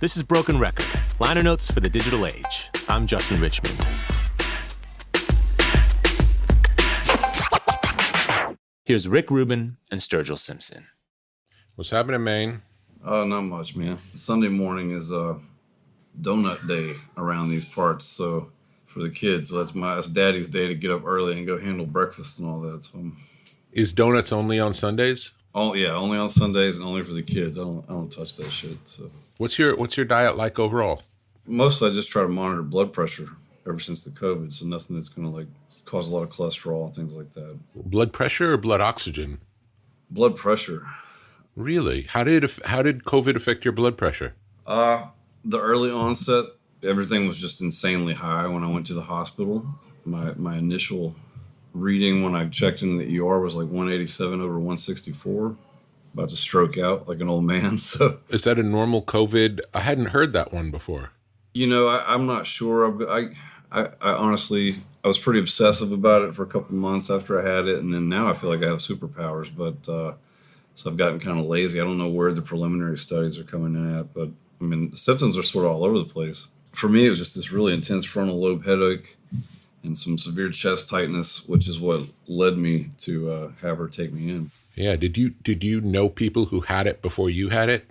This is Broken Record, liner notes for the digital age. I'm Justin Richmond. Here's Rick Rubin and Sturgill Simpson. What's happening, Maine? Not much, man. Sunday morning is donut day around these parts, so for the kids, so that's Daddy's day to get up early and go handle breakfast and all that. So, is donuts only on Sundays? Oh yeah, only on Sundays and only for the kids. I don't touch that shit. So, what's your diet like overall? Mostly, I just try to monitor blood pressure ever since the COVID, so nothing that's gonna like cause a lot of cholesterol and things like that. Blood pressure or blood oxygen? Blood pressure. Really? How did COVID affect your blood pressure? The early onset, everything was just insanely high when I went to the hospital. My initial reading when I checked into the ER was like 187 over 164. About to stroke out like an old man. So is that a normal COVID? I hadn't heard that one before. You know, I'm not sure. I honestly, I was pretty obsessive about it for a couple months after I had it, and then now I feel like I have superpowers. But so I've gotten kind of lazy. I don't know where the preliminary studies are coming in at, but I mean, the symptoms are sort of all over the place. For me, it was just this really intense frontal lobe headache and some severe chest tightness, which is what led me to have her take me in. Yeah. Did you know people who had it before you had it?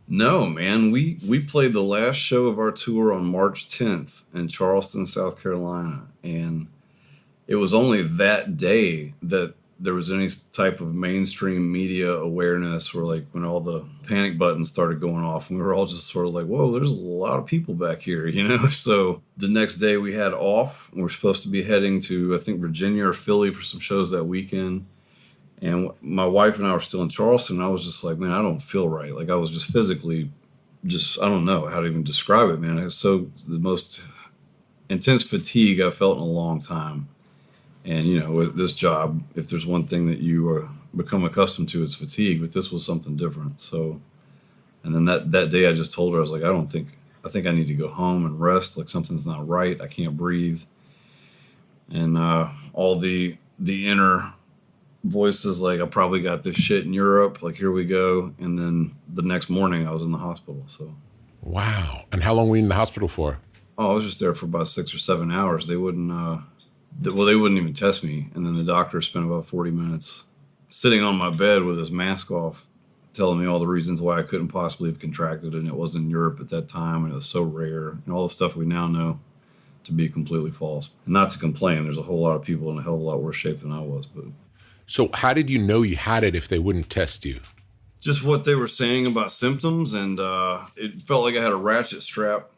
No, man. We played the last show of our tour on March 10th in Charleston, South Carolina. And it was only that day that there was any type of mainstream media awareness, or like when all the panic buttons started going off, and we were all just sort of like, whoa, there's a lot of people back here, you know? So the next day we had off, and we're supposed to be heading to, I think, Virginia or Philly for some shows that weekend. And my wife and I were still in Charleston, and I was just like, man, I don't feel right. Like I was just physically I don't know how to even describe it, man. It was so the most intense fatigue I've felt in a long time. And, you know, with this job, if there's one thing that you become accustomed to, it's fatigue, but this was something different. So, and then that day I just told her, I was like, I think I need to go home and rest. Like something's not right. I can't breathe. And all the inner voices, like, I probably got this shit in Europe. Like, here we go. And then the next morning I was in the hospital. So. Wow. And how long were you in the hospital for? Oh, I was just there for about 6 or 7 hours. They wouldn't even test me. And then the doctor spent about 40 minutes sitting on my bed with his mask off, telling me all the reasons why I couldn't possibly have contracted it. And it was in Europe at that time, and it was so rare, and all the stuff we now know to be completely false. And not to complain, there's a whole lot of people in a hell of a lot worse shape than I was. But so how did you know you had it if they wouldn't test you? Just what they were saying about symptoms, and it felt like I had a ratchet strap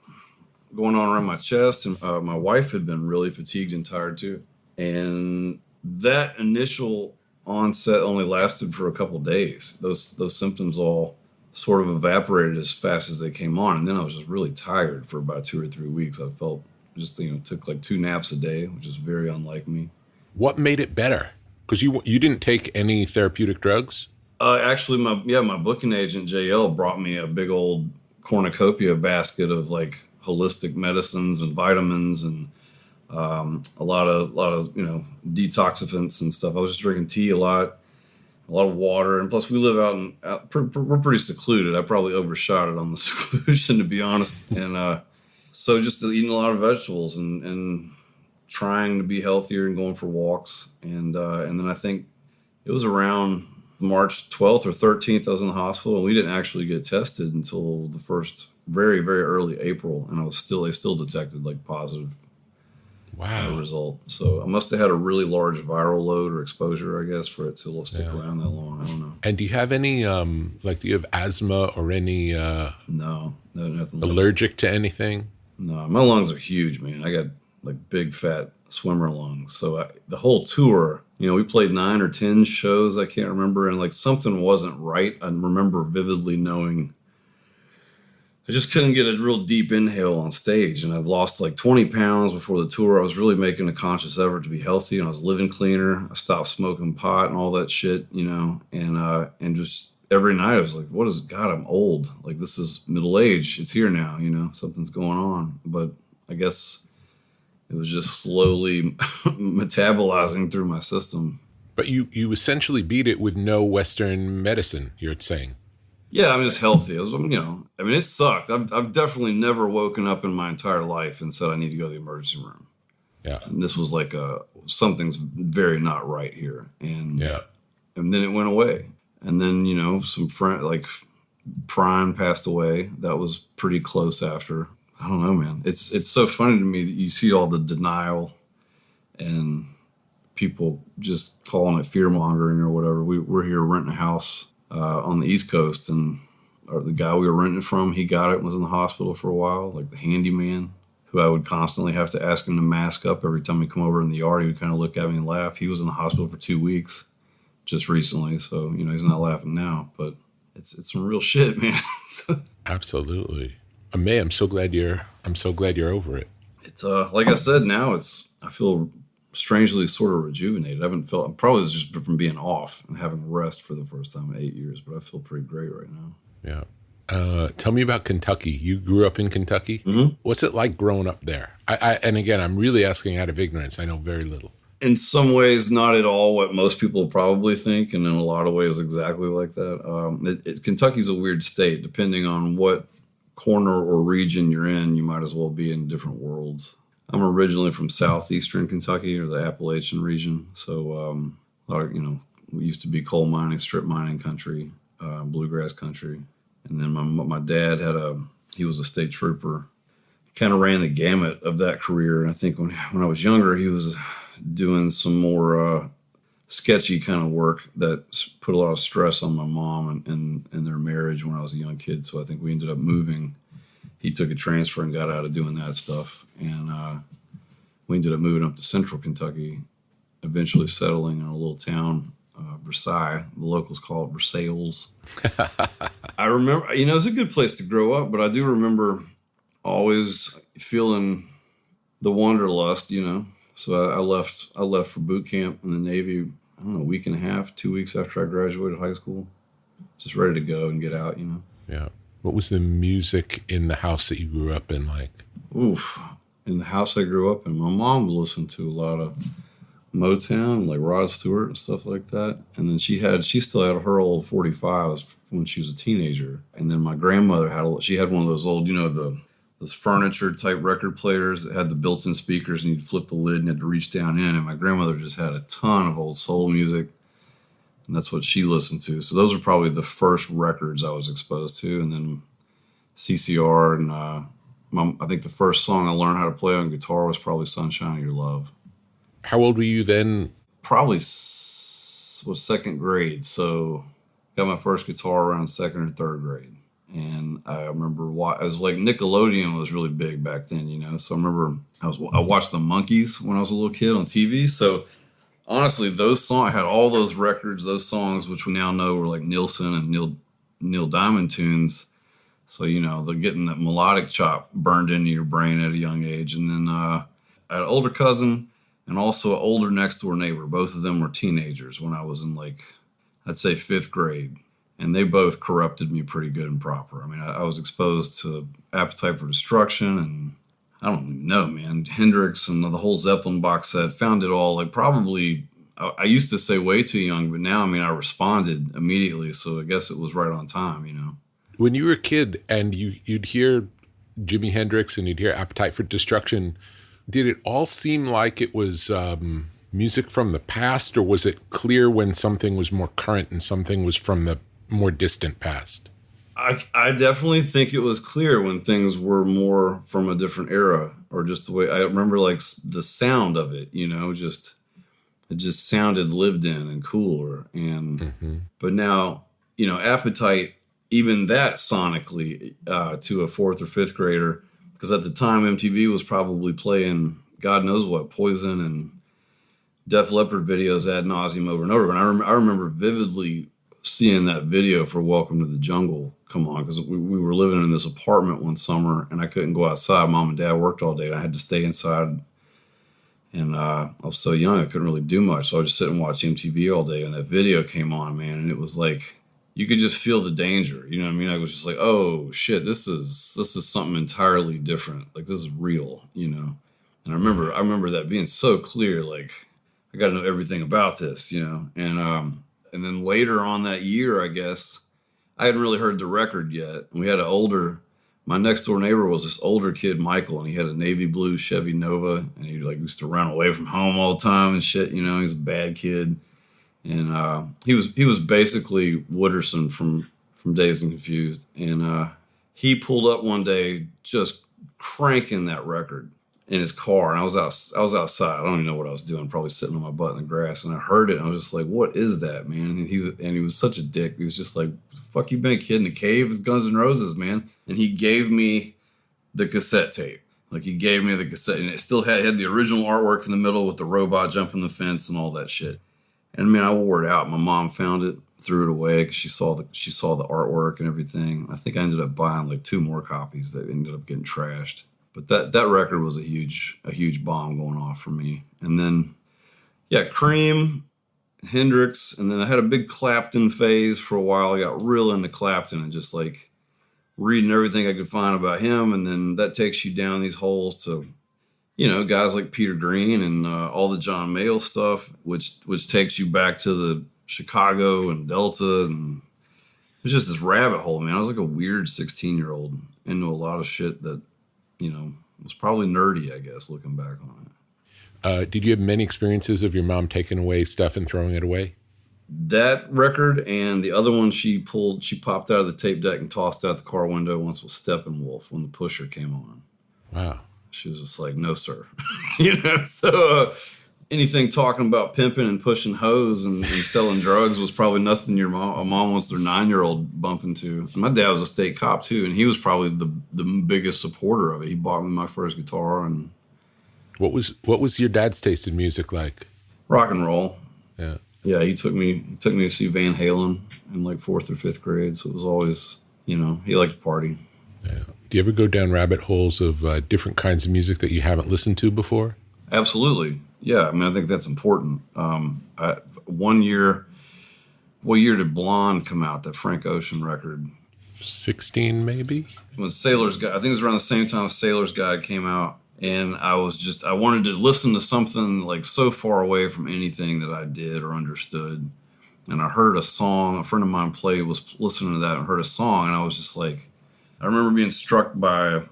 going on around my chest, and my wife had been really fatigued and tired too. And that initial onset only lasted for a couple days. Those symptoms all sort of evaporated as fast as they came on, and then I was just really tired for about 2 or 3 weeks. I felt just, took like 2 naps a day, which is very unlike me. What made it better? Because you didn't take any therapeutic drugs? Actually, my booking agent JL brought me a big old cornucopia basket of like holistic medicines and vitamins and a lot of detoxifiants and stuff. I was just drinking tea a lot of water, and plus we live we're pretty secluded. I probably overshot it on the seclusion, to be honest. And so just eating a lot of vegetables and trying to be healthier and going for walks. And then I think it was around March 12th or 13th I was in the hospital, and we didn't actually get tested until the first very, very early April, and they still detected like positive result. So I must have had a really large viral load or exposure, I guess, for it to stick around that long. I don't know. And do you have any do you have asthma or any No, nothing. Allergic to anything? No, my lungs are huge, man. I got like big fat swimmer lungs. So the whole tour, we played 9 or 10 shows, I can't remember, and like something wasn't right. I remember vividly knowing I just couldn't get a real deep inhale on stage, and I've lost like 20 pounds before the tour. I was really making a conscious effort to be healthy, and I was living cleaner. I stopped smoking pot and all that shit, and just every night I was like, what is God, I'm old. Like, this is middle age. It's here now, something's going on. But I guess it was just slowly metabolizing through my system. But you essentially beat it with no Western medicine, you're saying? Yeah, I mean, it's healthy. It was, I mean, it sucked. I've definitely never woken up in my entire life and said I need to go to the emergency room. Yeah. And this was like something's very not right here. Yeah. And then it went away. And then, some friend, like Prime passed away. That was pretty close after. I don't know, man. It's so funny to me that you see all the denial and people just calling it fear mongering or whatever. We're here renting a house on the East Coast, and the guy we were renting from, he got it and was in the hospital for a while, like the handyman, who I would constantly have to ask him to mask up every time he come over in the yard. He would kind of look at me and laugh. He was in the hospital for 2 weeks just recently, so he's not laughing now, but it's some real shit, man. Absolutely. Man, I'm so glad you're over it. It's like I said, now I feel strangely sort of rejuvenated. I haven't felt, probably it's just from being off and having rest for the first time in 8 years, but I feel pretty great right now. Yeah. Tell me about Kentucky. You grew up in Kentucky. Mm-hmm. What's it like growing up there? And again, I'm really asking out of ignorance. I know very little. In some ways, not at all what most people probably think, and in a lot of ways, exactly like that. Kentucky's a weird state. Depending on what corner or region you're in, you might as well be in different worlds. I'm originally from southeastern Kentucky, or the Appalachian region. So, a lot of, we used to be coal mining, strip mining country, bluegrass country. And then my dad he was a state trooper. Kind of ran the gamut of that career. And I think when I was younger, he was doing some more sketchy kind of work that put a lot of stress on my mom and their marriage when I was a young kid. So I think we ended up moving. He took a transfer and got out of doing that stuff. And we ended up moving up to central Kentucky, eventually settling in a little town, Versailles. The locals call it Versailles. I remember, it's a good place to grow up, but I do remember always feeling the wanderlust, So I left for boot camp in the Navy, I don't know, a week and a half, 2 weeks after I graduated high school. Just ready to go and get out, Yeah. What was the music in the house that you grew up in like? Oof. In the house I grew up in, my mom listened to a lot of Motown, like Rod Stewart and stuff like that. And then she still had her old 45s when she was a teenager. And then my grandmother she had one of those old, those furniture type record players that had the built-in speakers, and you'd flip the lid and you had to reach down in. And my grandmother just had a ton of old soul music, and that's what she listened to. So those are probably the first records I was exposed to. And then CCR, and I think the first song I learned how to play on guitar was probably Sunshine of Your Love. How old were you then? Probably was second grade. So got my first guitar around second or third grade. And I remember it was like Nickelodeon was really big back then, So I remember I watched the Monkees when I was a little kid on TV. So honestly, those songs, I had all those records, those songs, which we now know were like Nilsson and Neil Diamond tunes. So, they're getting that melodic chop burned into your brain at a young age. And then I had an older cousin and also an older next door neighbor. Both of them were teenagers when I was in I'd say fifth grade. And they both corrupted me pretty good and proper. I mean, I was exposed to Appetite for Destruction, and I don't even know, man, Hendrix and the whole Zeppelin box set. Found it all, probably, I used to say way too young, but now, I responded immediately. So I guess it was right on time, When you were a kid and you'd hear Jimi Hendrix and you'd hear Appetite for Destruction, did it all seem like it was music from the past, or was it clear when something was more current and something was from the more distant past? I definitely think it was clear when things were more from a different era, or just the way I remember, the sound of it, it just sounded lived in and cooler. And but now, Appetite, even that sonically to a fourth or fifth grader, because at the time MTV was probably playing God knows what, Poison and Def Leppard videos ad nauseum over and over. And I remember vividly seeing that video for Welcome to the Jungle come on, because we were living in this apartment one summer and I couldn't go outside. Mom and Dad worked all day and I had to stay inside, and I was so young I couldn't really do much, so I would just sit and watch MTV all day, and that video came on, man, and it was like you could just feel the danger, you know what I mean? I was just like, oh shit, this is something entirely different, this is real, and I remember that being so clear, I got to know everything about this, and then later on that year, I guess, I hadn't really heard the record yet. We had my next door neighbor was this older kid, Michael, and he had a navy blue Chevy Nova, and he like used to run away from home all the time and shit. You know, he's a bad kid, and he was basically Wooderson from Dazed and Confused, and he pulled up one day just cranking that record in his car, and I was outside. I don't even know what I was doing, probably sitting on my butt in the grass, and I heard it, and I was just like, "What is that, man?" And he was such a dick. He was just like, "Fuck, you been a kid in a cave? It's Guns N' Roses, man." And he gave me the cassette tape. Like, he gave me the cassette, and it still had the original artwork in the middle with the robot jumping the fence and all that shit. And man, I wore it out. My mom found it, threw it away because she saw the artwork and everything. I think I ended up buying like 2 more copies that ended up getting trashed. But that record was a huge bomb going off for me. And then, yeah, Cream, Hendrix, and then I had a big Clapton phase for a while. I got real into Clapton and just like reading everything I could find about him. And then that takes you down these holes to, you know, guys like Peter Green and all the John Mayall stuff, which takes you back to the Chicago and Delta. And it was just this rabbit hole, man. I was like a weird 16-year-old into a lot of shit that, you know, was probably nerdy, I guess, looking back on it. Did you have many experiences of your mom taking away stuff and throwing it away? That record and the other one she popped out of the tape deck and tossed out the car window once was Steppenwolf when the Pusher came on. Wow. She was just like, "No, sir." You know, so anything talking about pimping and pushing hoes and selling drugs was probably nothing a mom wants their 9-year-old bump into. And my dad was a state cop too, and he was probably the biggest supporter of it. He bought me my first guitar. And what was your dad's taste in music like? Rock and roll. Yeah. Yeah, he took me to see Van Halen in like 4th or 5th grade, so it was always, you know, he liked to party. Yeah. Do you ever go down rabbit holes of different kinds of music that you haven't listened to before? Absolutely. Yeah, I mean, I think that's important. One year, what year did Blonde come out, that Frank Ocean record? 16, maybe? When Sailor's Guide, I think it was around the same time Sailor's Guide came out. And I wanted to listen to something like so far away from anything that I did or understood. And I heard a song, a friend of mine was listening to that and heard a song. And I was just like, I remember being struck by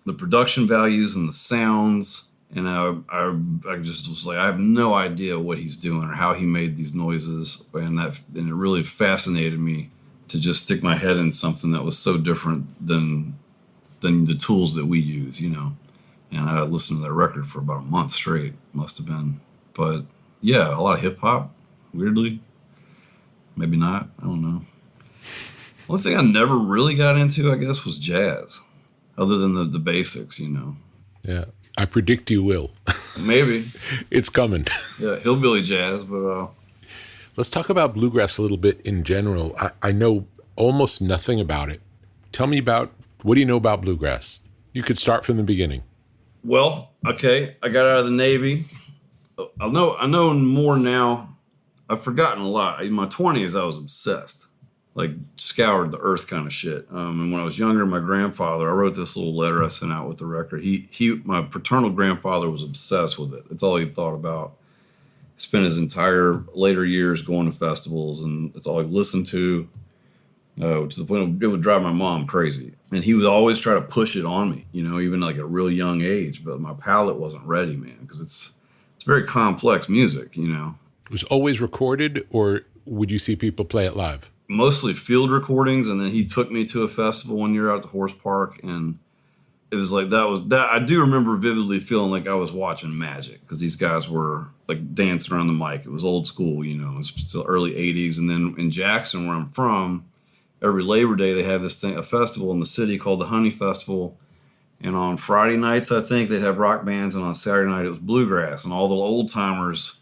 the production values and the sounds. And I just was like, I have no idea what he's doing or how he made these noises. And it really fascinated me to just stick my head in something that was so different than the tools that we use, you know. And I listened to that record for about a month straight, must have been. But yeah, a lot of hip hop, weirdly. Maybe not, I don't know. One thing I never really got into, I guess, was jazz, other than the basics, you know. Yeah, I predict you will. Maybe. It's coming. Yeah, hillbilly jazz, but... Let's talk about bluegrass a little bit in general. I know almost nothing about it. Tell me what do you know about bluegrass? You could start from the beginning. Well, okay, I got out of the Navy. I know more now. I've forgotten a lot. In my 20s, I was obsessed. Like, scoured the earth kind of shit. And when I was younger, my grandfather, I wrote this little letter I sent out with the record. My paternal grandfather was obsessed with it. That's all he thought about. He spent his entire later years going to festivals, and that's all he listened to the point it would drive my mom crazy. And he would always try to push it on me, you know, even like at a real young age. But my palate wasn't ready, man, because it's very complex music, you know. It was always recorded, or would you see people play it live? Mostly field recordings, and then he took me to a festival one year out at the Horse Park, and it was like that. I do remember vividly feeling like I was watching magic, because these guys were like dancing around the mic. It was old school, you know. It was still early 80s. And then in Jackson, where I'm from, every Labor Day they have a festival in the city called the Honey Festival. And on Friday nights, I think, they'd have rock bands, and on Saturday night it was bluegrass. And all the old timers,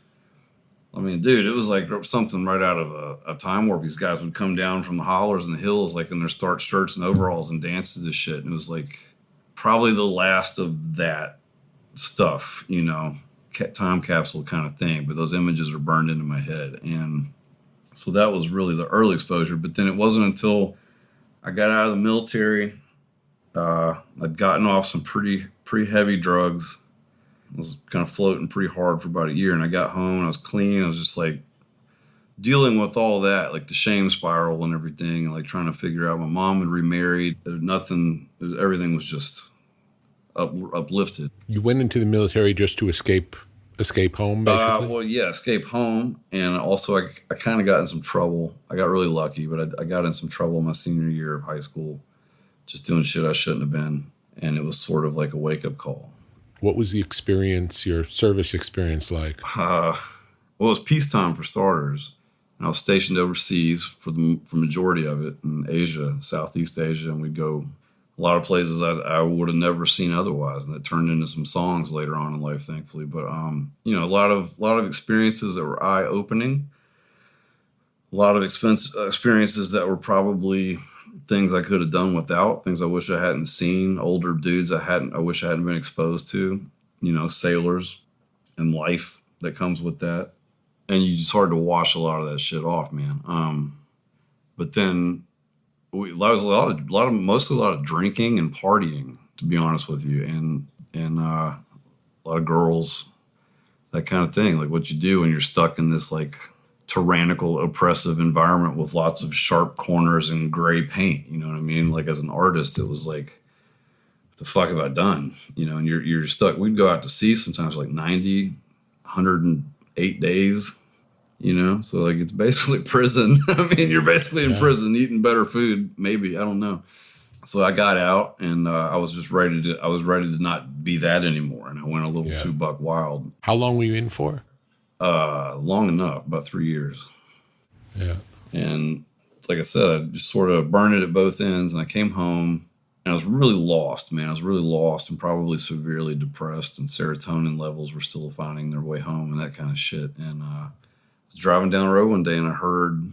I mean, dude, it was like something right out of a time warp. These guys would come down from the hollers and the hills, like in their starched shirts and overalls, and dance to this shit. And it was like probably the last of that stuff, you know, time capsule kind of thing. But those images are burned into my head. And so that was really the early exposure. But then it wasn't until I got out of the military, I'd gotten off some pretty heavy drugs. I was kind of floating pretty hard for about a year, and I got home and I was clean. I was just like dealing with all that, like the shame spiral and everything, and like trying to figure out my mom had remarried. Everything was just uplifted. You went into the military just to escape home, basically? Well, yeah, escape home. And also I kind of got in some trouble. I got really lucky, but I got in some trouble my senior year of high school, just doing shit I shouldn't have been. And it was sort of like a wake-up call. What was the experience, your service experience like? Well, it was peacetime for starters. And I was stationed overseas for majority of it in Asia, Southeast Asia, and we'd go a lot of places I would have never seen otherwise, and that turned into some songs later on in life, thankfully. But you know, a lot of experiences that were eye-opening, a lot of experiences that were probably things I could have done without, things I wish I hadn't seen, older dudes I wish I hadn't been exposed to, you know, sailors and life that comes with that. And it's hard to wash a lot of that shit off, man. But then mostly a lot of drinking and partying, to be honest with you, and a lot of girls, that kind of thing. Like what you do when you're stuck in this like tyrannical, oppressive environment with lots of sharp corners and gray paint. You know what I mean? Like as an artist, it was like, what the fuck have I done? You know, and you're stuck. We'd go out to sea sometimes like 90, 108 days. You know, so like it's basically prison. I mean, you're basically in prison eating better food, maybe. I don't know. So I got out and I was ready to not be that anymore. And I went a little too buck wild. How long were you in for? Long enough, about 3 years. Yeah. And like I said, I just sort of burned it at both ends. And I came home and I was really lost, man. I was really lost and probably severely depressed, and serotonin levels were still finding their way home and that kind of shit. And I was driving down the road one day and I heard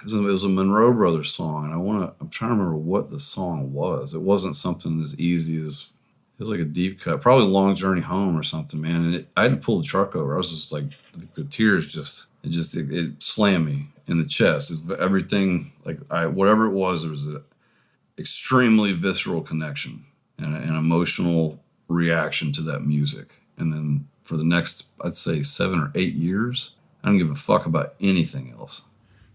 it was a Monroe Brothers song, and I'm trying to remember what the song was. It wasn't something as easy as, it was like a deep cut, probably Long Journey Home or something, man. And I had to pull the truck over. I was just like, the tears it slammed me in the chest. Everything, like whatever it was, there was an extremely visceral connection and an emotional reaction to that music. And then for the next, I'd say 7 or 8 years, I don't give a fuck about anything else.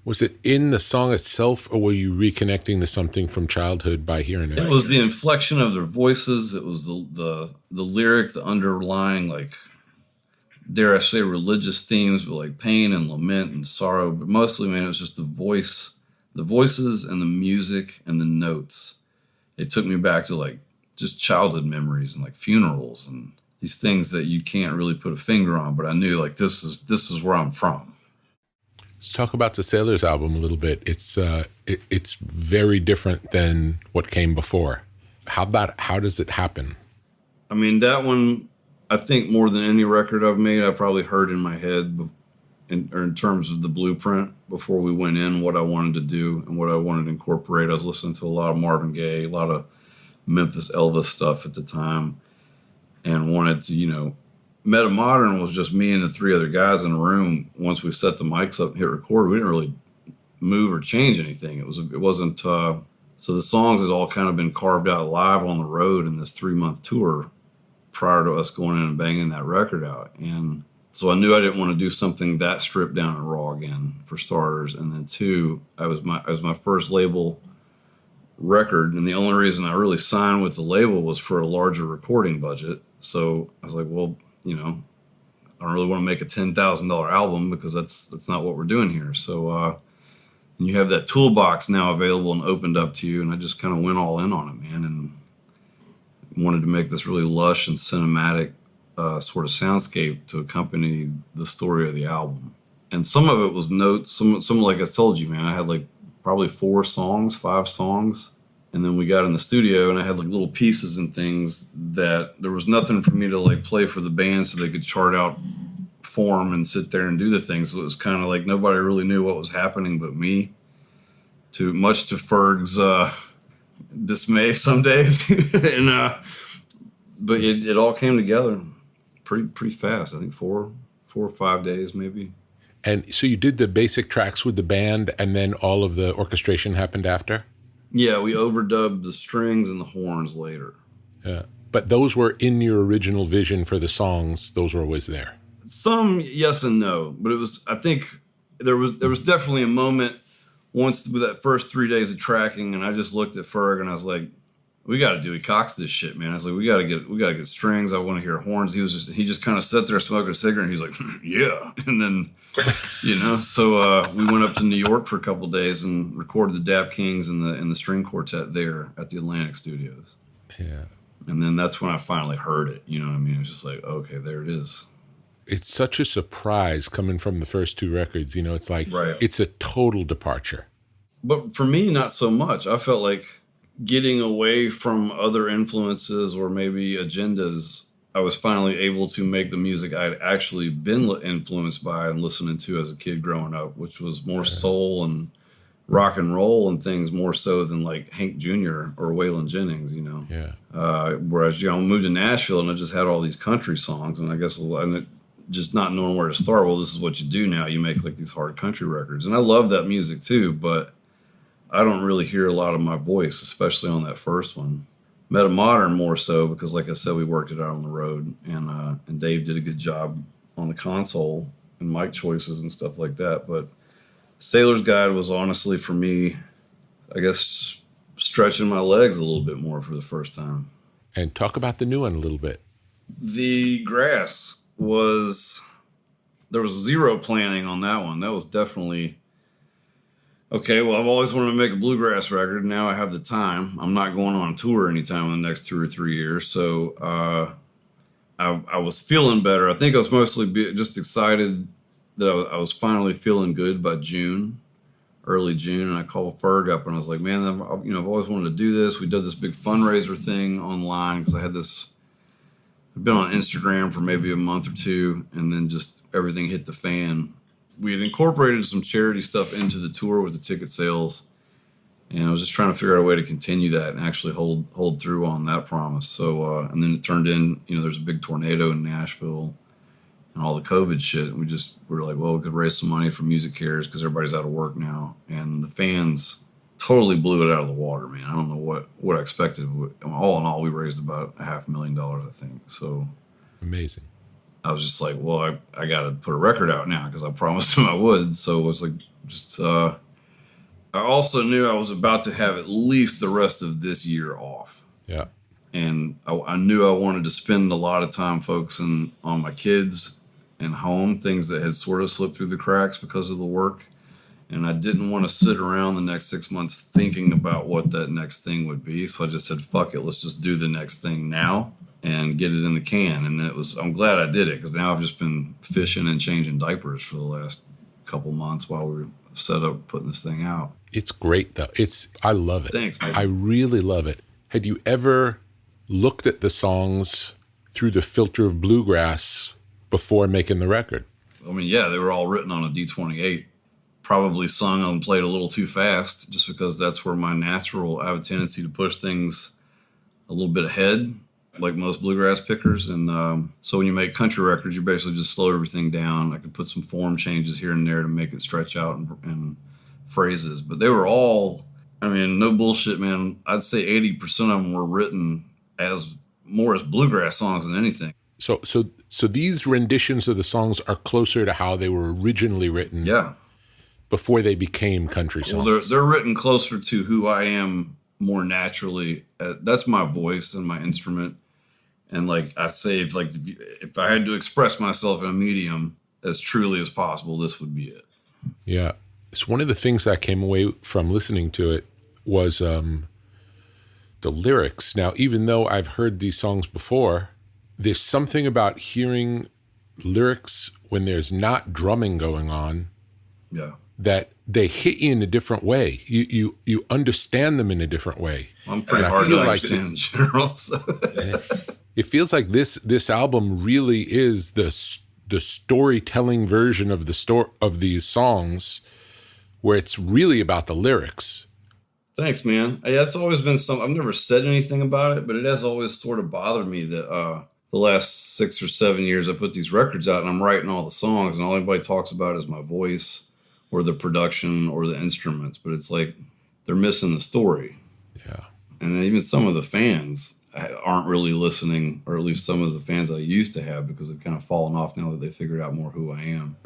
Was it in the song itself, or were you reconnecting to something from childhood by hearing it? It was the inflection of their voices. It was the lyric, the underlying, like, dare I say, religious themes, but like pain and lament and sorrow. But mostly, man, it was just the voices and the music and the notes. It took me back to like just childhood memories and like funerals and these things that you can't really put a finger on. But I knew like this is where I'm from. Let's talk about the Sailors album a little bit. It's very different than what came before. How does it happen? I mean, that one, I think more than any record I've made, I probably heard in my head in terms of the blueprint before we went in, what I wanted to do and what I wanted to incorporate. I was listening to a lot of Marvin Gaye, a lot of Memphis Elvis stuff at the time, and wanted to, you know, Metamodern was just me and the 3 other guys in the room. Once we set the mics up and hit record, we didn't really move or change anything. It wasn't, so the songs had all kind of been carved out live on the road in this 3-month tour prior to us going in and banging that record out. And so I knew I didn't want to do something that stripped down and raw again, for starters. And then 2, it was my first label record. And the only reason I really signed with the label was for a larger recording budget. So I was like, well, you know, I don't really want to make a $10,000 album because that's not what we're doing here. So, and you have that toolbox now available and opened up to you. And I just kind of went all in on it, man. And wanted to make this really lush and cinematic sort of soundscape to accompany the story of the album. And some of it was notes. Some like I told you, man, I had like probably 5 songs. And then we got in the studio and I had like little pieces and things that there was nothing for me to like play for the band so they could chart out form and sit there and do the things. So it was kind of like nobody really knew what was happening but me, much to Ferg's dismay some days. And but it all came together pretty fast. I think 4 or 5 days maybe. And so you did the basic tracks with the band and then all of the orchestration happened after? Yeah, we overdubbed the strings and the horns later. Yeah, but those were in your original vision for the songs. Those were always there. Some yes and no, but it was, I think there was definitely a moment once with that first 3 days of tracking, and I just looked at Ferg and I was like, we got to Dewey Cox this shit, man. I was like, we got to get strings. I want to hear horns. He just kind of sat there smoking a cigarette, and he's like, yeah. And then, so we went up to New York for a couple of days and recorded the Dap Kings and the string quartet there at the Atlantic Studios. Yeah. And then that's when I finally heard it. You know what I mean? It was just like, okay, there it is. It's such a surprise coming from the first two records. It's like, right. It's a total departure. But for me, not so much. I felt like getting away from other influences or maybe agendas, I was finally able to make the music I'd actually been influenced by and listening to as a kid growing up, which was more soul and rock and roll and things more so than like Hank Jr. or Waylon Jennings, Yeah. Whereas, I moved to Nashville and I just had all these country songs, and I guess just not knowing where to start. Well, this is what you do now. You make like these hard country records. And I love that music too, but I don't really hear a lot of my voice, especially on that first one. Meta Modern more so because, like I said, we worked it out on the road, and Dave did a good job on the console and mic choices and stuff like that. But Sailor's Guide was honestly for me, I guess, stretching my legs a little bit more for the first time. And talk about the new one a little bit. The Grass there was zero planning on that one. That was definitely, okay, well, I've always wanted to make a bluegrass record. Now I have the time. I'm not going on tour anytime in the next 2 or 3 years. So I was feeling better. I think I was mostly just excited that I was finally feeling good by early June. And I called Ferg up and I was like, man, I've always wanted to do this. We did this big fundraiser thing online because I've been on Instagram for maybe a month or two, and then just everything hit the fan. We had incorporated some charity stuff into the tour with the ticket sales, and I was just trying to figure out a way to continue that and actually hold through on that promise. So, and then it turned in, there's a big tornado in Nashville and all the COVID shit. And we were like, well, we could raise some money for Music Cares because everybody's out of work now. And the fans totally blew it out of the water, man. I don't know what I expected. All in all, we raised about $500,000, I think. So amazing. I was just like, well, I got to put a record out now because I promised him I would. So it was like, I also knew I was about to have at least the rest of this year off. Yeah. And I knew I wanted to spend a lot of time focusing on my kids and home, things that had sort of slipped through the cracks because of the work. And I didn't want to sit around the next 6 months thinking about what that next thing would be. So I just said, fuck it, let's just do the next thing now and get it in the can. And then I'm glad I did it because now I've just been fishing and changing diapers for the last couple months while we were set up putting this thing out. It's great though. I love it. Thanks, man. I really love it. Had you ever looked at the songs through the filter of Bluegrass before making the record? I mean, yeah, they were all written on a D28. Probably sung and played a little too fast just because that's where I have a tendency to push things a little bit ahead, like most bluegrass pickers. And so when you make country records, you basically just slow everything down. I could put some form changes here and there to make it stretch out and phrases. But they were all, no bullshit, man. I'd say 80% of them were written as bluegrass songs than anything. So these renditions of the songs are closer to how they were originally written. Yeah. Before they became country songs. Well, they're written closer to who I am more naturally. That's my voice and my instrument. And like I say, if I had to express myself in a medium as truly as possible, this would be it. Yeah. It's one of the things I came away from listening to it was the lyrics. Now, even though I've heard these songs before, there's something about hearing lyrics when there's not drumming going on. Yeah. That they hit you in a different way. You understand them in a different way. I'm pretty hard to understand in general. So. It feels like this album really is the storytelling version of of these songs, where it's really about the lyrics. Thanks, man. That's always been something. I've never said anything about it, but it has always sort of bothered me that the last 6 or 7 years I put these records out and I'm writing all the songs, and all anybody talks about is my voice or the production or the instruments, but it's like they're missing the story. Yeah. And then even some of the fans aren't really listening, or at least some of the fans I used to have, because they've kind of fallen off now that they figured out more who I am.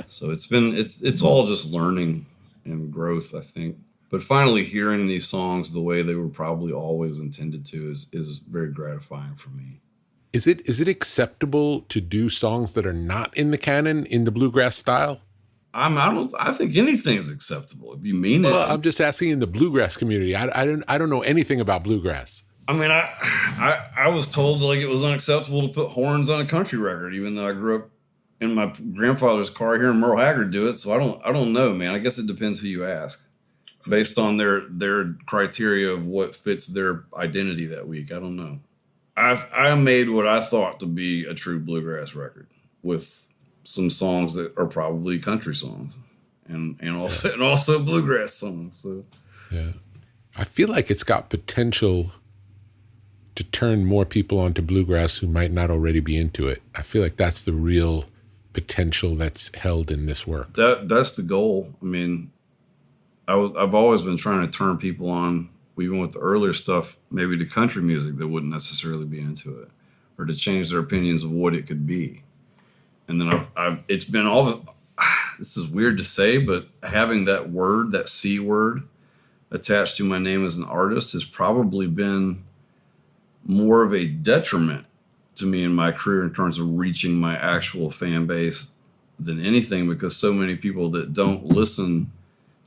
So it's all just learning and growth, I think. But finally hearing these songs the way they were probably always intended to is very gratifying for me. Is it acceptable to do songs that are not in the canon in the bluegrass style? I think anything's acceptable if you mean it. Well, I'm just asking in the bluegrass community. I don't know anything about bluegrass. I mean, I was told like it was unacceptable to put horns on a country record, even though I grew up in my grandfather's car hearing Merle Haggard do it. So I don't know, man. I guess it depends who you ask, based on their criteria of what fits their identity that week. I don't know. I made what I thought to be a true bluegrass record with some songs that are probably country songs, and also bluegrass songs. So yeah, I feel like it's got potential to turn more people onto bluegrass who might not already be into it. I feel like that's the real potential that's held in this work. That's the goal. I mean, I've always been trying to turn people on, even with the earlier stuff, maybe to country music that wouldn't necessarily be into it, or to change their opinions of what it could be. And then it's been this is weird to say, but having that word, that C word, attached to my name as an artist has probably been more of a detriment to me in my career in terms of reaching my actual fan base than anything, because so many people that don't listen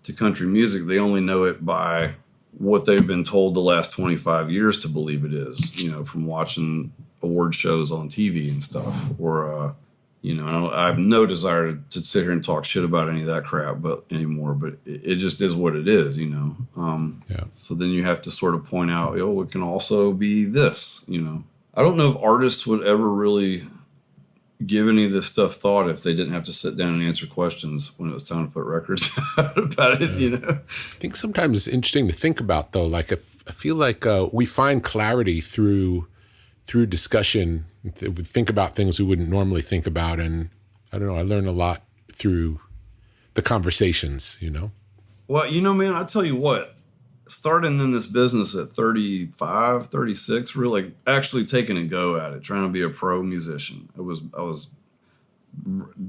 to country music, they only know it by what they've been told the last 25 years to believe it is, from watching award shows on TV and stuff, or, I have no desire to sit here and talk shit about any of that crap anymore, but it just is what it is, Yeah. So then you have to sort of point out, it can also be this, I don't know if artists would ever really give any of this stuff thought if they didn't have to sit down and answer questions when it was time to put records out about it, I think sometimes it's interesting to think about, though. Like, I feel like we find clarity through discussion. We think about things we wouldn't normally think about. And I don't know, I learn a lot through the conversations, Well, man, I tell you what, starting in this business at 35, 36, really actually taking a go at it, trying to be a pro musician. I was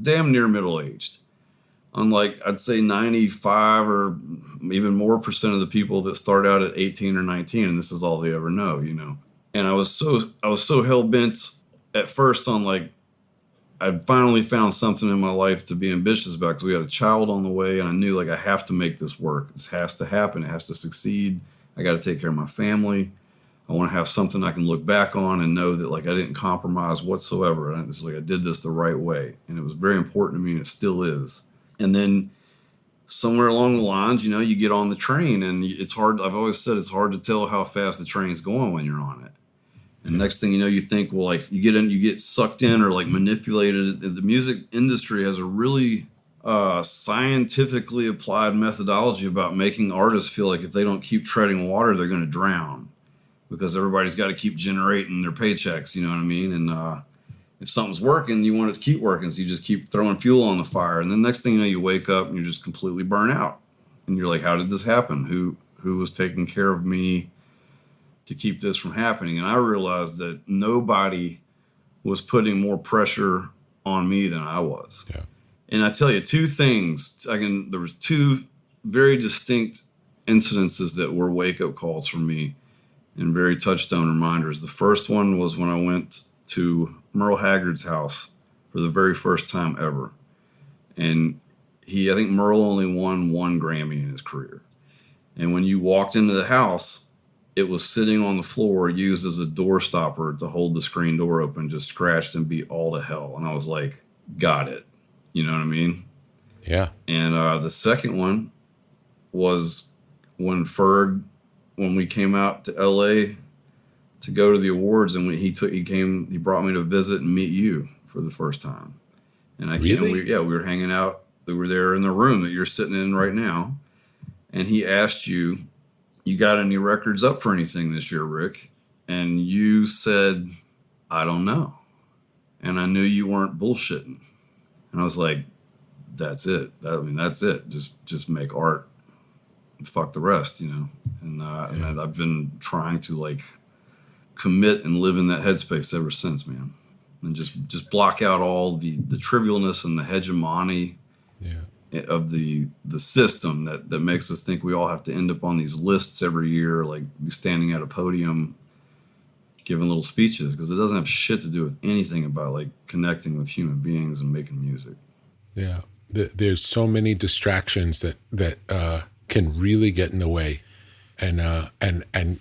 damn near middle-aged. Unlike, I'd say 95 or even more percent of the people that start out at 18 or 19, and this is all they ever know, And I was so hell-bent at first on, like, I'd finally found something in my life to be ambitious about, because we had a child on the way, and I knew, like, I have to make this work. This has to happen. It has to succeed. I got to take care of my family. I want to have something I can look back on and know that, like, I didn't compromise whatsoever. And it's like I did this the right way. And it was very important to me, and it still is. And then somewhere along the lines, you get on the train, and it's hard. I've always said it's hard to tell how fast the train's going when you're on it. And next thing you know, you think, well, like, you get sucked in or, like, manipulated. The music industry has a really scientifically applied methodology about making artists feel like if they don't keep treading water, they're going to drown, because everybody's got to keep generating their paychecks. You know what I mean? And if something's working, you want it to keep working, so you just keep throwing fuel on the fire. And then next thing you know, you wake up and you're just completely burnt out, and you're like, how did this happen? Who was taking care of me to keep this from happening? And I realized that nobody was putting more pressure on me than I was. Yeah. And I tell you two things. There was two very distinct incidences that were wake-up calls for me and very touchstone reminders. The first one was when I went to Merle Haggard's house for the very first time ever. And I think Merle only won one Grammy in his career. And when you walked into the house, it was sitting on the floor, used as a door stopper to hold the screen door open, just scratched and beat all to hell. And I was like, got it. You know what I mean? Yeah. And the second one was when we came out to LA to go to the awards, and when he brought me to visit and meet you for the first time. And Really? We were hanging out. We were there in the room that you're sitting in right now. And he asked you got any records up for anything this year, Rick? And you said, I don't know. And I knew you weren't bullshitting. And I was like, that's it. That's it. Just make art. Fuck the rest, And I've been trying to, like, commit and live in that headspace ever since, man. and just block out all the trivialness and the hegemony of the system that makes us think we all have to end up on these lists every year, like standing at a podium giving little speeches, because it doesn't have shit to do with anything about like connecting with human beings and making music. Yeah. There's so many distractions that can really get in the way, and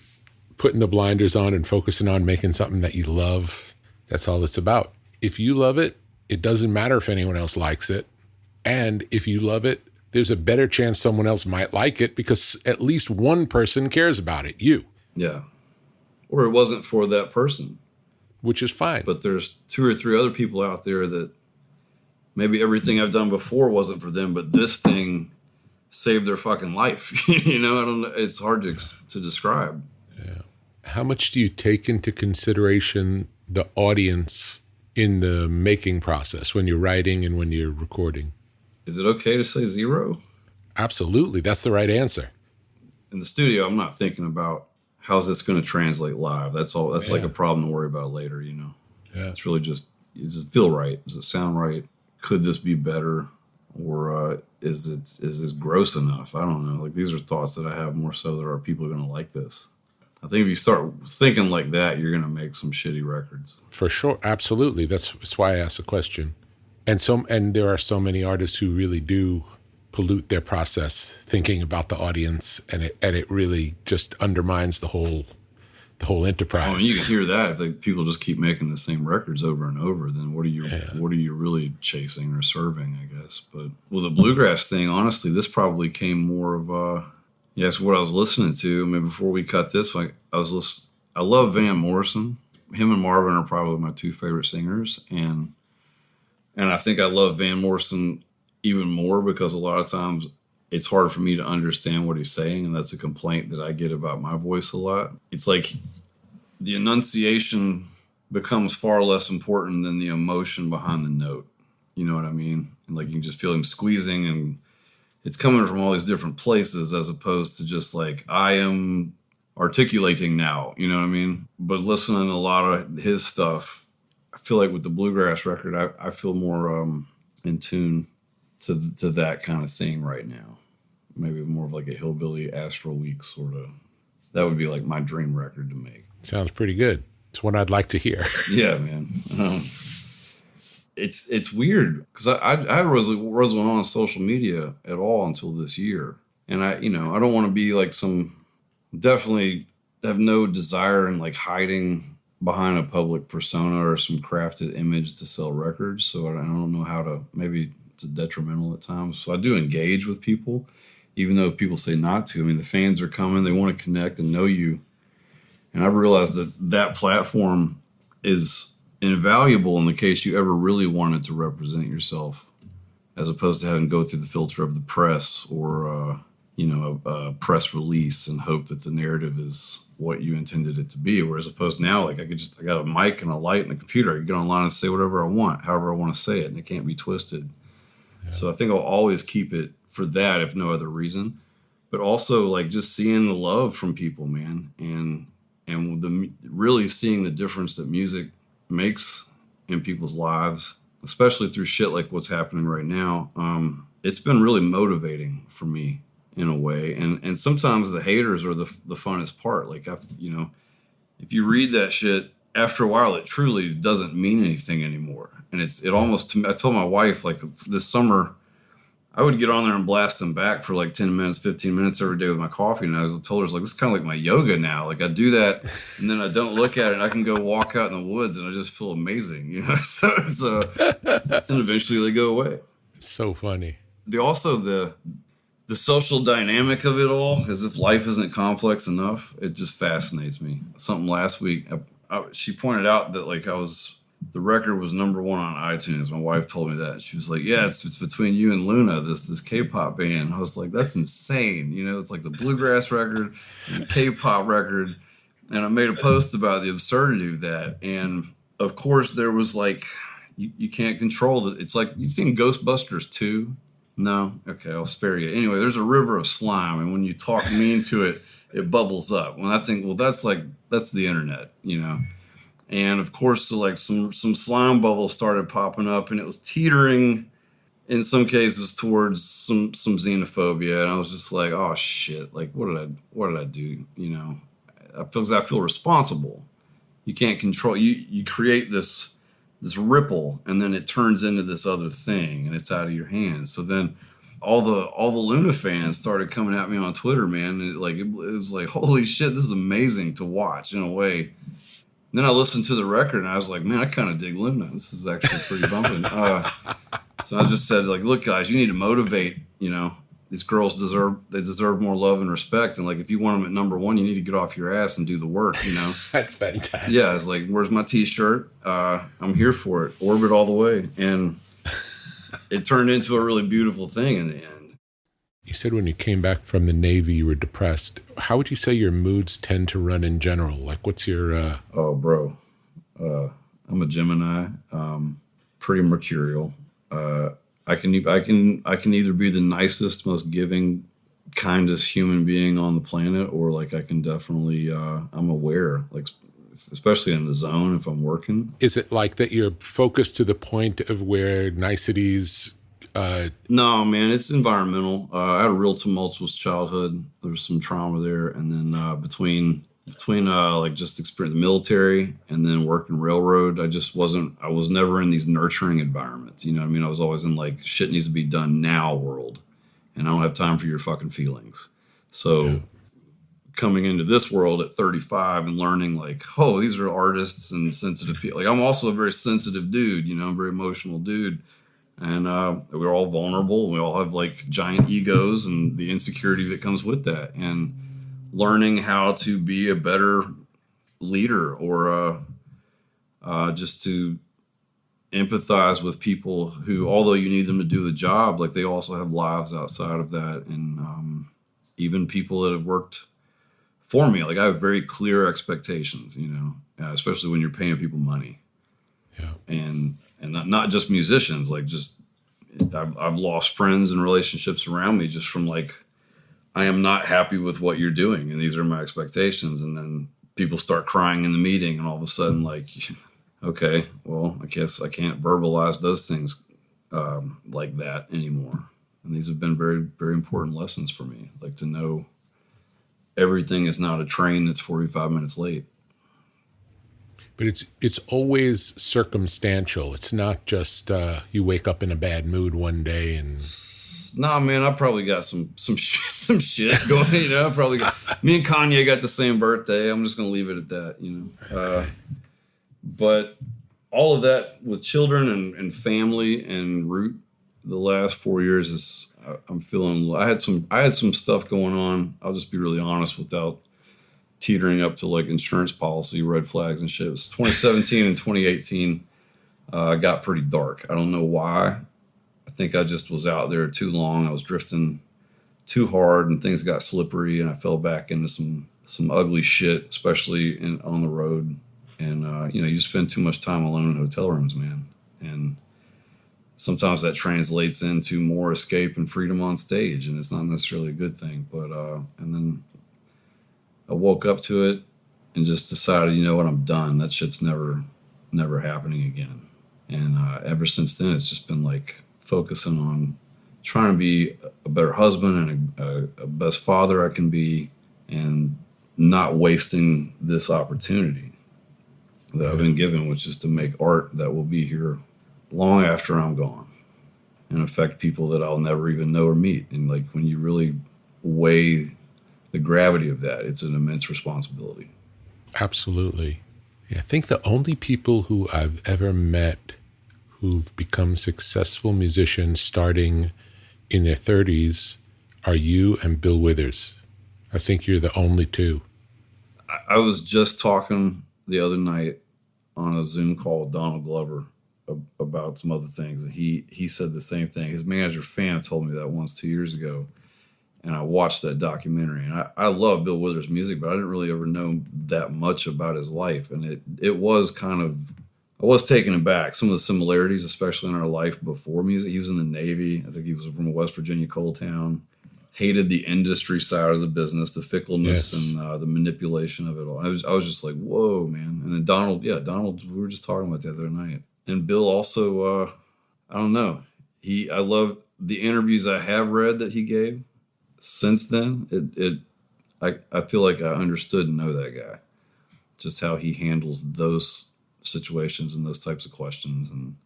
putting the blinders on and focusing on making something that you love. That's all it's about. If you love it, it doesn't matter if anyone else likes it. And if you love it, there's a better chance someone else might like it because at least one person cares about it, you. Yeah. Or it wasn't for that person. Which is fine. But there's 2 or 3 other people out there that maybe everything I've done before wasn't for them, but this thing saved their fucking life. You know, I don't know. It's hard to describe. Yeah. How much do you take into consideration the audience in the making process when you're writing and when you're recording? Is it okay to say 0? Absolutely. That's the right answer. In the studio, I'm not thinking about how's this going to translate live. That's all. That's like a problem to worry about later, you know? Yeah. It's really just, does it feel right? Does it sound right? Could this be better? Or is this gross enough? I don't know. Like, these are thoughts that I have more so that are people going to like this. I think if you start thinking like that, you're going to make some shitty records. For sure. Absolutely. That's why I asked the question. And there are so many artists who really do pollute their process thinking about the audience, and it really just undermines the whole enterprise. Oh, and you can hear that if like, people just keep making the same records over and over. Then what are you really chasing or serving? I guess. But the Bluegrass thing, honestly, this probably came more of what I was listening to. I mean, before we cut this, I love Van Morrison. Him and Marvin are probably my 2 favorite singers, and I think I love Van Morrison even more because a lot of times it's hard for me to understand what he's saying, and that's a complaint that I get about my voice a lot. It's like the enunciation becomes far less important than the emotion behind the note. You know what I mean? And like you can just feel him squeezing, and it's coming from all these different places as opposed to just like, I am articulating now, you know what I mean? But listening to a lot of his stuff, I feel like with the Bluegrass record, I feel more in tune to that kind of thing right now. Maybe more of like a hillbilly Astral Week sort of. That would be like my dream record to make. Sounds pretty good. It's one I'd like to hear. Yeah, man. It's weird because I wasn't on social media at all until this year, and I don't want to be like definitely have no desire in like hiding behind a public persona or some crafted image to sell records. So I don't know how to, maybe it's detrimental at times. So I do engage with people, even though people say not to. I mean, the fans are coming, they want to connect and know you. And I've realized that platform is invaluable in the case you ever really wanted to represent yourself, as opposed to having to go through the filter of the press or, a press release and hope that the narrative is what you intended it to be. Whereas opposed now, like I got a mic and a light and a computer. I can get online and say whatever I want, however I want to say it, and it can't be twisted. Yeah. So I think I'll always keep it for that, if no other reason. But also like just seeing the love from people, man, and really seeing the difference that music makes in people's lives, especially through shit like what's happening right now. It's been really motivating for me in a way. And sometimes the haters are the funnest part. Like, if you read that shit, after a while, it truly doesn't mean anything ananymore. And I told my wife, like this summer, I would get on there and blast them back for like 10 minutes, 15 minutes every day with my coffee. And I told her, like, this is kind of like my yoga now. Like I do that and then I don't look at it and I can go walk out in the woods and I just feel amazing, So it's, and eventually they go away. It's so funny. The social dynamic of it all, as if life isn't complex enough, it just fascinates me. Something last week, she pointed out that like the record was number 1 on iTunes. My wife told me that. She was like, yeah, it's between you and Luna, this K-pop band. I was like, that's insane. It's like the Bluegrass record and the K-pop record. And I made a post about the absurdity of that. And of course there was like, you can't control it. It's like, you seen Ghostbusters 2? No? Okay, I'll spare you. Anyway, there's a river of slime, and when you talk mean to it, it bubbles up. When I think, well, that's the internet, And of course, so like some slime bubbles started popping up, and it was teetering in some cases towards some xenophobia. And I was just like, oh shit, like what did I do? You know, I feel responsible. You can't control, you create this ripple, and then it turns into this other thing, and it's out of your hands. So then all the Luna fans started coming at me on Twitter, man. And it was like, holy shit, this is amazing to watch in a way. And then I listened to the record, and I was like, man, I kind of dig Luna. This is actually pretty bumping. So I just said, like, look, guys, you need to motivate. You know, these girls deserve more love and respect. And like, if you want them at number one, you need to get off your ass and do the work. You know, That's fantastic. yeah. It's like, where's my T-shirt? I'm here for it. Orbit all the way. And it turned into a really beautiful thing in the end. You said when you came back from the Navy, you were depressed. How would you say your moods tend to run in general? Like, what's your... Oh, bro. I'm a Gemini, pretty mercurial. I can either be the nicest, most giving, kindest human being on the planet, or like I can definitely, I'm aware, like especially in the zone if I'm working. Is it like that you're focused to the point of where niceties... No, man, it's environmental. I had a real tumultuous childhood. There was some trauma there. And then between like just experience the military and then working railroad, I was never in these nurturing environments. You know what I mean? I was always in like shit needs to be done now world. And I don't have time for your fucking feelings. So coming into this world at 35 and learning like, oh, these are artists and sensitive people. Like I'm also a very sensitive dude, you know, I'm a very emotional dude. And we're all vulnerable. We all have like giant egos and the insecurity that comes with that. And learning how to be a better leader or just to empathize with people who, although you need them to do the job, like they also have lives outside of that. And even people that have worked for me, like I have very clear expectations, you know, especially when you're paying people money. Yeah. And not just musicians, like just I've lost friends and relationships around me just from like, I am not happy with what you're doing. And these are my expectations. And then people start crying in the meeting and all of a sudden like, okay, well, I guess I can't verbalize those things like that anymore. And these have been very, very important lessons for me, like to know everything is not a train that's 45 minutes late. But it's always circumstantial. It's not just you wake up in a bad mood one day and... Nah, man, I probably got some shit going. You know, me and Kanye got the same birthday. I'm just gonna leave it at that. You know, Okay. But all of that with children and family and root, the last 4 years is I'm feeling. I had some stuff going on. I'll just be really honest without teetering up to like insurance policy red flags and shit. It was 2017 and 2018 got pretty dark. I don't know why. I think I just was out there too long. I was drifting too hard and things got slippery and I fell back into some ugly shit, especially on the road. And, you know, you spend too much time alone in hotel rooms, man. And sometimes that translates into more escape and freedom on stage. And it's not necessarily a good thing. But, and then I woke up to it and just decided, you know what, I'm done. That shit's never happening again. And ever since then, it's just been like focusing on trying to be a better husband and a best father I can be and not wasting this opportunity that I've been given, which is to make art that will be here long after I'm gone and affect people that I'll never even know or meet. And like when you really weigh the gravity of that, it's an immense responsibility. Absolutely. Yeah, I think the only people who I've ever met who've become successful musicians starting in their 30s are you and Bill Withers. I think you're the only two. I was just talking the other night on a Zoom call with Donald Glover about some other things. And he said the same thing. His manager, Pham, told me that once 2 years ago. And I watched that documentary. And I love Bill Withers' music, but I didn't really ever know that much about his life. And it was kind of, I was taken aback. Some of the similarities, especially in our life before music. He was in the Navy. I think he was from a West Virginia coal town. hated the industry side of the business, the fickleness Yes. and the manipulation of it all. I was just like, whoa, man. And then Donald, we were just talking about that the other night. And Bill also, I don't know. I love the interviews I have read that he gave since then. I feel like I understood and know that guy, just how he handles those situations and those types of questions. And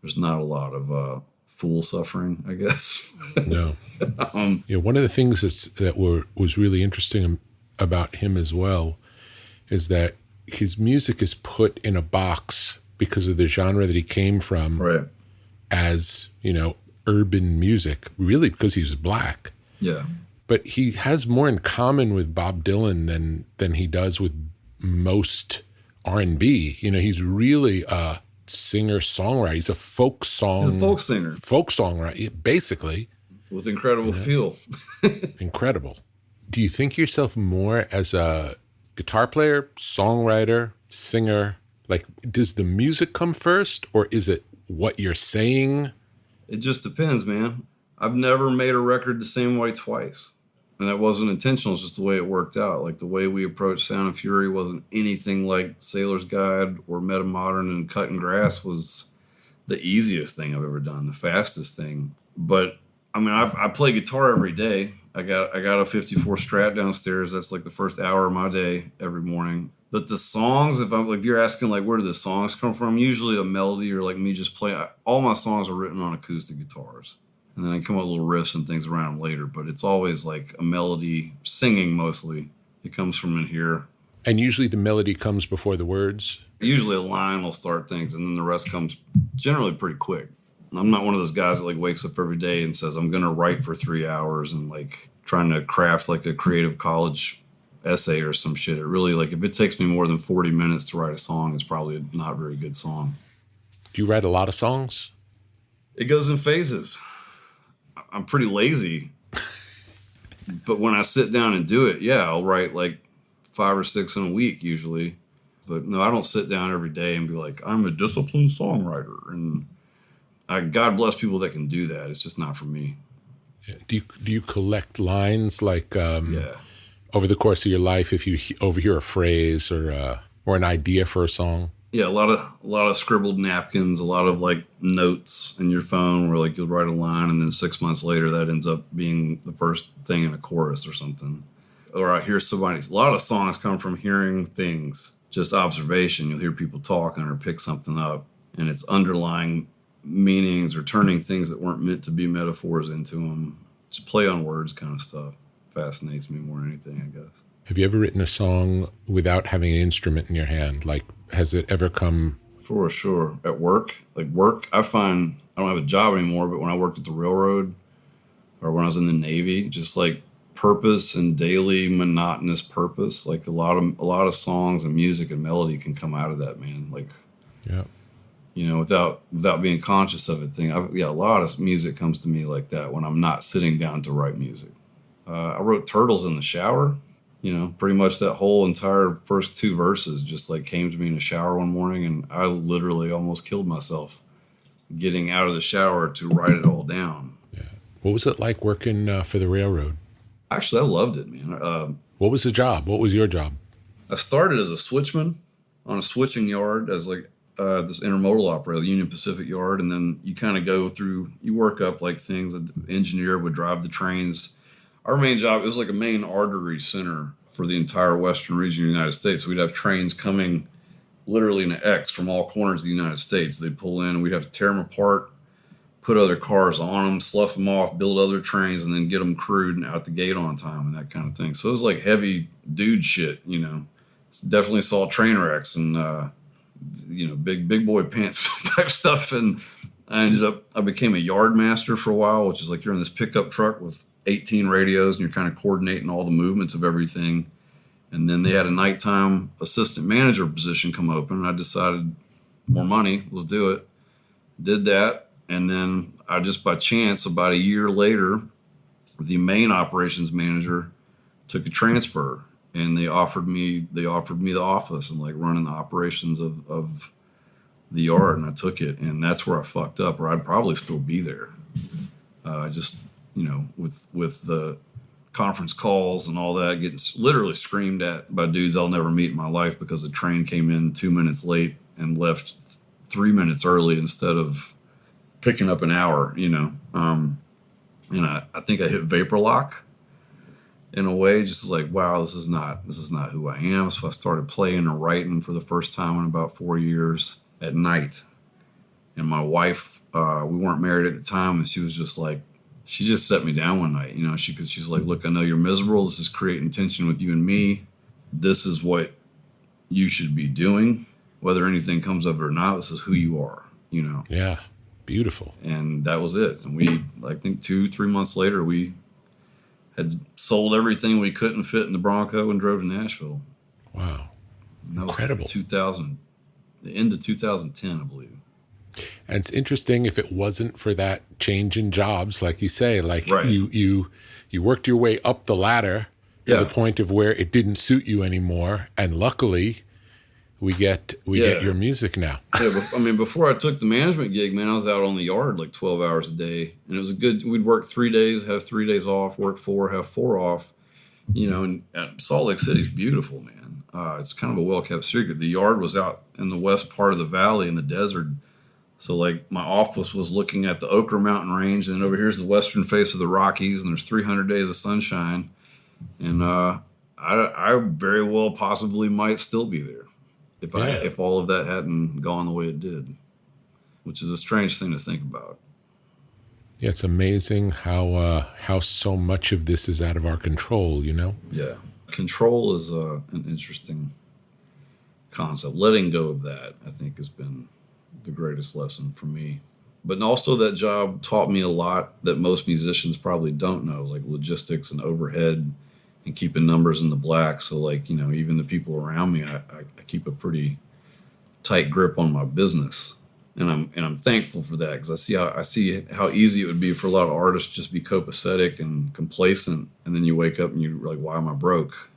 there's not a lot of fool suffering, I guess. No. One of the things was really interesting about him as well is that his music is put in a box because of the genre that he came from, Right. as, urban music, really because he was black. Yeah. But he has more in common with Bob Dylan than he does with most R&B. He's really a singer-songwriter. He's a folk song. He's a folk singer. Folk songwriter, basically. With incredible feel. Incredible. Do you think of yourself more as a guitar player, songwriter, singer? Like, does the music come first, or is it what you're saying? It just depends, man. I've never made a record the same way twice. And that wasn't intentional. It's just the way it worked out. Like the way we approached Sound and Fury wasn't anything like Sailor's Guide or Metamodern, and Cuttin Grass was the easiest thing I've ever done, the fastest thing. But I mean, I play guitar every day. I got a 54 Strat downstairs. That's like the first hour of my day every morning. But the songs, if you're asking like where do the songs come from, usually a melody or like me just playing. All my songs are written on acoustic guitars. And then I come up with little riffs and things around them later. But it's always like a melody, singing mostly. It comes from in here. And usually the melody comes before the words? Usually a line will start things, and then the rest comes generally pretty quick. I'm not one of those guys that like wakes up every day and says, I'm going to write for 3 hours and like trying to craft like a creative college essay or some shit. It really, like, if it takes me more than 40 minutes to write a song, it's probably not a very good song. Do you write a lot of songs? It goes in phases. I'm pretty lazy, but when I sit down and do it, yeah, I'll write like 5 or 6 in a week usually. But no, I don't sit down every day and be like, I'm a disciplined songwriter. And God bless people that can do that. It's just not for me. Do you collect lines like Yeah. over the course of your life, if you overhear a phrase or an idea for a song? Yeah, a lot of scribbled napkins, a lot of like notes in your phone where like you'll write a line and then 6 months later that ends up being the first thing in a chorus or something. Or I hear a lot of songs come from hearing things, just observation. You'll hear people talking or pick something up, and it's underlying meanings or turning things that weren't meant to be metaphors into them. Just play on words kind of stuff fascinates me more than anything, I guess. Have you ever written a song without having an instrument in your hand? Like, has it ever come? For sure. At work, I find I don't have a job anymore, but when I worked at the railroad or when I was in the Navy, just like purpose and daily monotonous purpose, like a lot of songs and music and melody can come out of that, man. Like, Yeah. Without being conscious of it. A lot of music comes to me like that when I'm not sitting down to write music. I wrote Turtles in the shower. Pretty much that whole entire first 2 verses just like came to me in the shower one morning, and I literally almost killed myself getting out of the shower to write it all down. Yeah. What was it like working for the railroad? Actually, I loved it, man. What was the job? What was your job? I started as a switchman on a switching yard as like this intermodal operator, the Union Pacific yard, and then you kind of go through, you work up like things. The engineer would drive the trains. Our main job, it was like a main artery center for the entire western region of the United States. We'd have trains coming literally in an X from all corners of the United States. They'd pull in, and we'd have to tear them apart, put other cars on them, slough them off, build other trains, and then get them crewed and out the gate on time and that kind of thing. So it was like heavy dude shit, Definitely saw train wrecks and, big boy pants type stuff. And I became a yard master for a while, which is like you're in this pickup truck with 18 radios and you're kind of coordinating all the movements of everything. And then they had a nighttime assistant manager position come open, and I decided more money, let's do it. Did that. And then I just by chance, about a year later, the main operations manager took a transfer, and they offered me the office and like running the operations of the yard, and I took it, and that's where I fucked up, or I'd probably still be there. I just, with the conference calls and all that, getting literally screamed at by dudes I'll never meet in my life because the train came in 2 minutes late and left 3 minutes early instead of picking up an hour, and I think I hit vapor lock in a way, just like, wow, this is not who I am. So I started playing and writing for the first time in about 4 years at night. And my wife, we weren't married at the time, and she was just like, she just set me down one night, she's like, look, I know you're miserable. This is creating tension with you and me. This is what you should be doing. Whether anything comes of it or not, this is who you are, Yeah. Beautiful. And that was it. And we, I think 2-3 months later, we had sold everything we couldn't fit in the Bronco and drove to Nashville. Wow. And that Incredible. was 2000, the end of 2010, I believe. And it's interesting, if it wasn't for that change in jobs, like you say, like Right. you worked your way up the ladder to Yeah. the point of where it didn't suit you anymore. And luckily we get your music now. Yeah, but, before I took the management gig, man, I was out on the yard like 12 hours a day. And it was we'd work 3 days, have 3 days off, work 4, have 4 off. And Salt Lake City's beautiful, man. It's kind of a well-kept secret. The yard was out in the west part of the valley in the desert. So, like, my office was looking at the Okra Mountain Range, and over here's the western face of the Rockies, and there's 300 days of sunshine. And I very well possibly might still be there if all of that hadn't gone the way it did, which is a strange thing to think about. Yeah, it's amazing how so much of this is out of our control, Yeah. Control is an interesting concept. Letting go of that, I think, has been the greatest lesson for me. But also that job taught me a lot that most musicians probably don't know, like logistics and overhead and keeping numbers in the black. So, like, even the people around me, I keep a pretty tight grip on my business. And I'm thankful for that, because I see how easy it would be for a lot of artists just be copacetic and complacent, and then you wake up and you're like, why am I broke?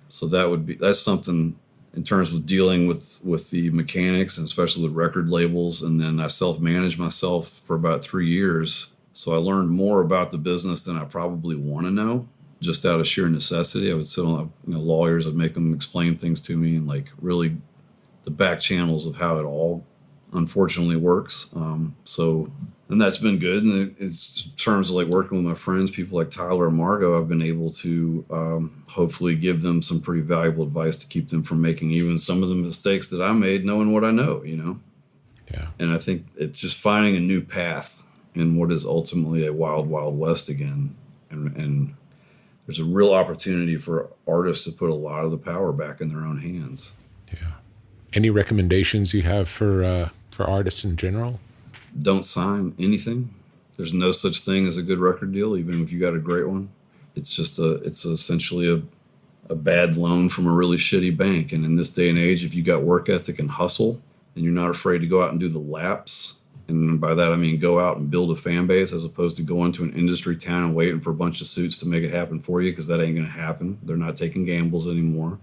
So that's something in terms of dealing with the mechanics, and especially with record labels. And then I self-managed myself for about 3 years. So I learned more about the business than I probably want to know, just out of sheer necessity. I would sit on lawyers, I'd make them explain things to me, and like really the back channels of how it all unfortunately works. And that's been good. And it's in terms of like working with my friends, people like Tyler and Margot, I've been able to hopefully give them some pretty valuable advice to keep them from making even some of the mistakes that I made, knowing what I know, Yeah. And I think it's just finding a new path in what is ultimately a wild, wild west again. And there's a real opportunity for artists to put a lot of the power back in their own hands. Yeah. Any recommendations you have for artists in general? Don't sign anything. There's no such thing as a good record deal, even if you got a great one. It's essentially a bad loan from a really shitty bank. And in this day and age, if you got work ethic and hustle, and you're not afraid to go out and do the laps, and by that I mean go out and build a fan base, as opposed to going to an industry town and waiting for a bunch of suits to make it happen for you, because that ain't going to happen. They're not taking gambles anymore.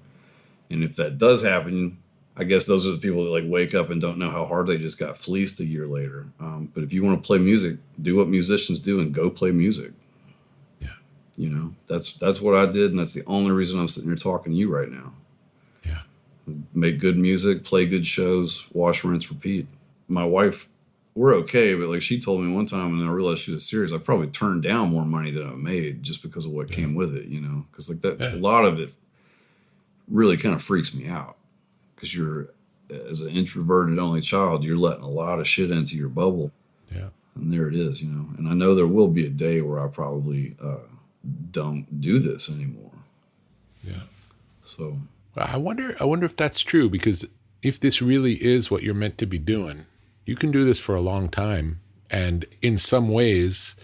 And if that does happen, I guess those are the people that like wake up and don't know how hard they just got fleeced a year later. But if you want to play music, do what musicians do and go play music. Yeah. That's what I did, and that's the only reason I'm sitting here talking to you right now. Yeah. Make good music, play good shows, wash, rinse, repeat. My wife, we're okay, but like she told me one time, and I realized she was serious, I probably turned down more money than I made just because of what came with it, because like that, a lot of it really kind of freaks me out. Because you're, as an introverted only child, you're letting a lot of shit into your bubble. Yeah. And there it is, And I know there will be a day where I probably don't do this anymore. Yeah. So I wonder if that's true, because if this really is what you're meant to be doing, you can do this for a long time. And in some ways,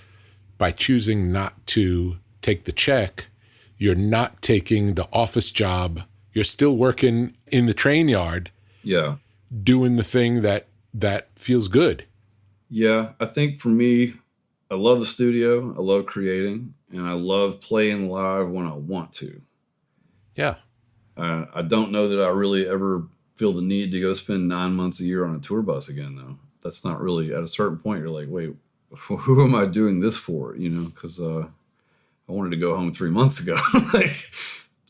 by choosing not to take the check, you're not taking the office job. You're still working in the train yard, yeah, doing the thing that feels good. Yeah, I think for me, I love the studio, I love creating, and I love playing live when I want to. Yeah. I don't know that I really ever feel the need to go spend 9 months a year on a tour bus again, though. That's not really, at a certain point, you're like, wait, who am I doing this for? Because I wanted to go home 3 months ago.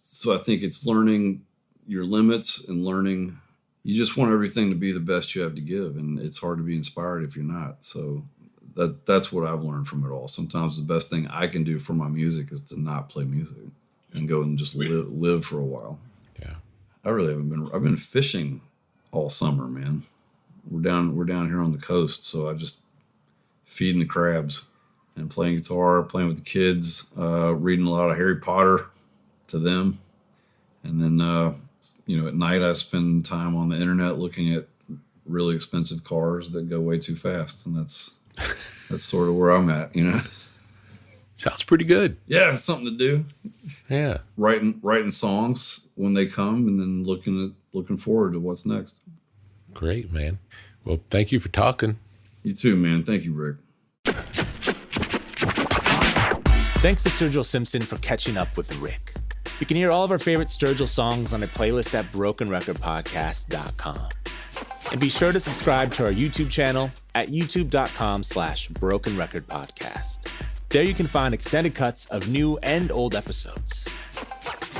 So I think it's learning your limits and learning. You just want everything to be the best you have to give, and it's hard to be inspired if you're not. So that's what I've learned from it all. Sometimes the best thing I can do for my music is to not play music and go and just live for a while. Yeah. I really haven't been. I've been fishing all summer, man. We're down here on the coast, so I just feeding the crabs and playing guitar, playing with the kids, reading a lot of Harry Potter to them, and then at night I spend time on the internet looking at really expensive cars that go way too fast, and that's sort of where I'm at. Sounds pretty good. Yeah, it's something to do. Yeah. Writing songs when they come, and then looking forward to what's next. Great, man. Well, thank you for talking. You too, man. Thank you, Rick. Thanks to Sturgill Simpson for catching up with Rick. You can hear all of our favorite Sturgill songs on a playlist at brokenrecordpodcast.com. And be sure to subscribe to our YouTube channel at youtube.com/brokenrecordpodcast. There you can find extended cuts of new and old episodes.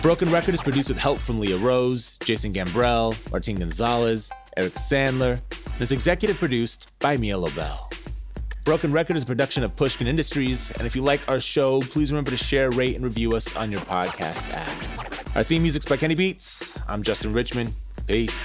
Broken Record is produced with help from Leah Rose, Jason Gambrell, Martin Gonzalez, Eric Sandler, and is executive produced by Mia Lobel. Broken Record is a production of Pushkin Industries, and if you like our show, please remember to share, rate, and review us on your podcast app. Our theme music's by Kenny Beats. I'm Justin Richmond. Peace.